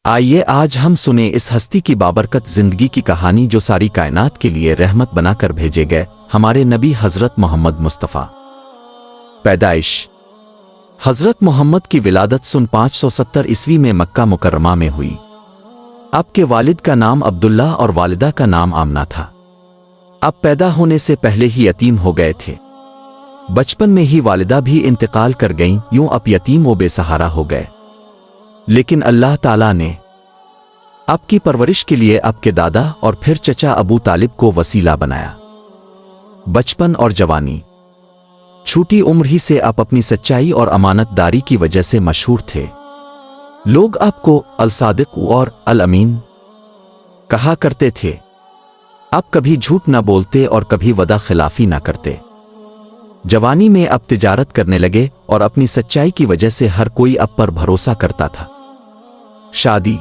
آئیے آج ہم سنیں اس ہستی کی بابرکت زندگی کی کہانی جو ساری کائنات کے لیے رحمت بنا کر بھیجے گئے ہمارے نبی حضرت محمد مصطفیٰ۔ پیدائش حضرت محمد کی ولادت سن 570 عیسوی میں مکہ مکرمہ میں ہوئی۔ آپ کے والد کا نام عبداللہ اور والدہ کا نام آمنہ تھا۔ آپ پیدا ہونے سے پہلے ہی یتیم ہو گئے تھے۔ بچپن میں ہی والدہ بھی انتقال کر گئیں، یوں آپ یتیم و بے سہارا ہو گئے۔ لیکن اللہ تعالیٰ نے آپ کی پرورش کے لیے آپ کے دادا اور پھر چچا ابو طالب کو وسیلہ بنایا۔ بچپن اور جوانی چھوٹی عمر ہی سے آپ اپنی سچائی اور امانت داری کی وجہ سے مشہور تھے۔ لوگ آپ کو الصادق اور الامین کہا کرتے تھے۔ آپ کبھی جھوٹ نہ بولتے اور کبھی وعدہ خلافی نہ کرتے۔ جوانی میں آپ تجارت کرنے لگے اور اپنی سچائی کی وجہ سے ہر کوئی آپ پر بھروسہ کرتا تھا۔ شادی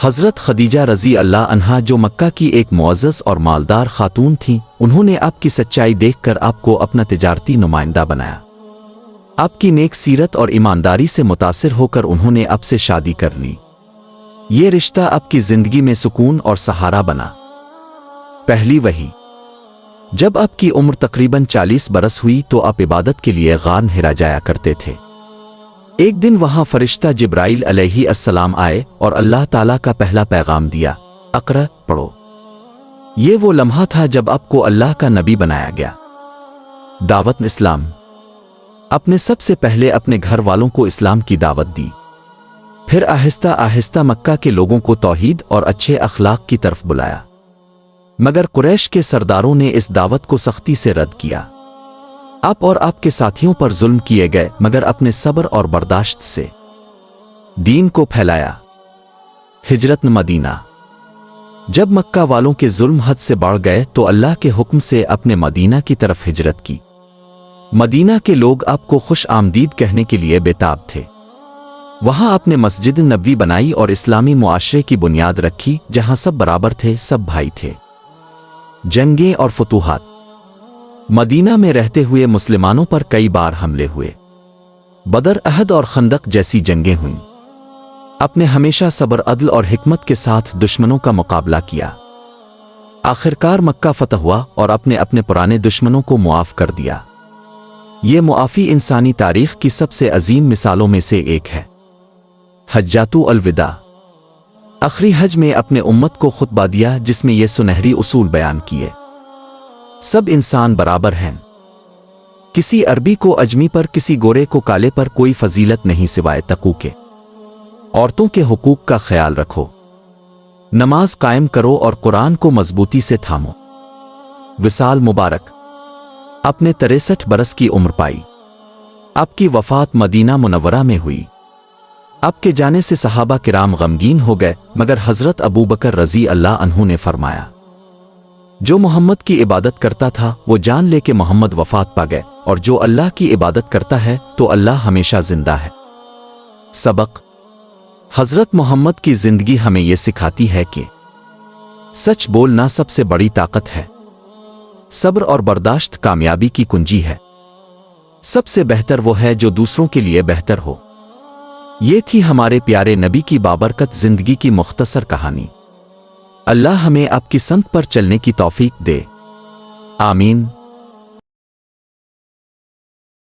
حضرت خدیجہ رضی اللہ عنہا جو مکہ کی ایک معزز اور مالدار خاتون تھیں، انہوں نے آپ کی سچائی دیکھ کر آپ کو اپنا تجارتی نمائندہ بنایا۔ آپ کی نیک سیرت اور ایمانداری سے متاثر ہو کر انہوں نے آپ سے شادی کر لی۔ یہ رشتہ آپ کی زندگی میں سکون اور سہارا بنا۔ پہلی وحی جب آپ کی عمر تقریباً 40 برس ہوئی تو آپ عبادت کے لیے غار ہرا جایا کرتے تھے۔ ایک دن وہاں فرشتہ جبرائیل علیہ السلام آئے اور اللہ تعالیٰ کا پہلا پیغام دیا، اقرأ پڑھو۔ یہ وہ لمحہ تھا جب آپ کو اللہ کا نبی بنایا گیا۔ دعوت اسلام آپ نے سب سے پہلے اپنے گھر والوں کو اسلام کی دعوت دی، پھر آہستہ آہستہ مکہ کے لوگوں کو توحید اور اچھے اخلاق کی طرف بلایا، مگر قریش کے سرداروں نے اس دعوت کو سختی سے رد کیا۔ آپ اور آپ کے ساتھیوں پر ظلم کیے گئے، مگر اپنے صبر اور برداشت سے دین کو پھیلایا۔ ہجرت مدینہ جب مکہ والوں کے ظلم حد سے بڑھ گئے تو اللہ کے حکم سے اپنے مدینہ کی طرف ہجرت کی۔ مدینہ کے لوگ آپ کو خوش آمدید کہنے کے لیے بےتاب تھے۔ وہاں آپ نے مسجد نبوی بنائی اور اسلامی معاشرے کی بنیاد رکھی جہاں سب برابر تھے، سب بھائی تھے۔ جنگیں اور فتوحات مدینہ میں رہتے ہوئے مسلمانوں پر کئی بار حملے ہوئے۔ بدر، احد اور خندق جیسی جنگیں ہوئیں۔ آپ نے ہمیشہ صبر، عدل اور حکمت کے ساتھ دشمنوں کا مقابلہ کیا۔ آخرکار مکہ فتح ہوا اور آپ نے اپنے پرانے دشمنوں کو معاف کر دیا۔ یہ معافی انسانی تاریخ کی سب سے عظیم مثالوں میں سے ایک ہے۔ حجۃ الوداع آخری حج میں اپنے امت کو خطبہ دیا جس میں یہ سنہری اصول بیان کیے۔ سب انسان برابر ہیں۔ کسی عربی کو اجمی پر، کسی گورے کو کالے پر کوئی فضیلت نہیں سوائے تقوی کے۔ عورتوں کے حقوق کا خیال رکھو۔ نماز قائم کرو اور قرآن کو مضبوطی سے تھامو۔ وصال مبارک آپ نے 63 برس کی عمر پائی۔ آپ کی وفات مدینہ منورہ میں ہوئی۔ آپ کے جانے سے صحابہ کرام غمگین ہو گئے، مگر حضرت ابو بکر رضی اللہ عنہ نے فرمایا، جو محمد کی عبادت کرتا تھا وہ جان لے کہ محمد وفات پا گئے، اور جو اللہ کی عبادت کرتا ہے تو اللہ ہمیشہ زندہ ہے۔ سبق حضرت محمد کی زندگی ہمیں یہ سکھاتی ہے کہ سچ بولنا سب سے بڑی طاقت ہے۔ صبر اور برداشت کامیابی کی کنجی ہے۔ سب سے بہتر وہ ہے جو دوسروں کے لیے بہتر ہو۔ یہ تھی ہمارے پیارے نبی کی بابرکت زندگی کی مختصر کہانی۔ اللہ ہمیں آپ کی سنت پر چلنے کی توفیق دے، آمین۔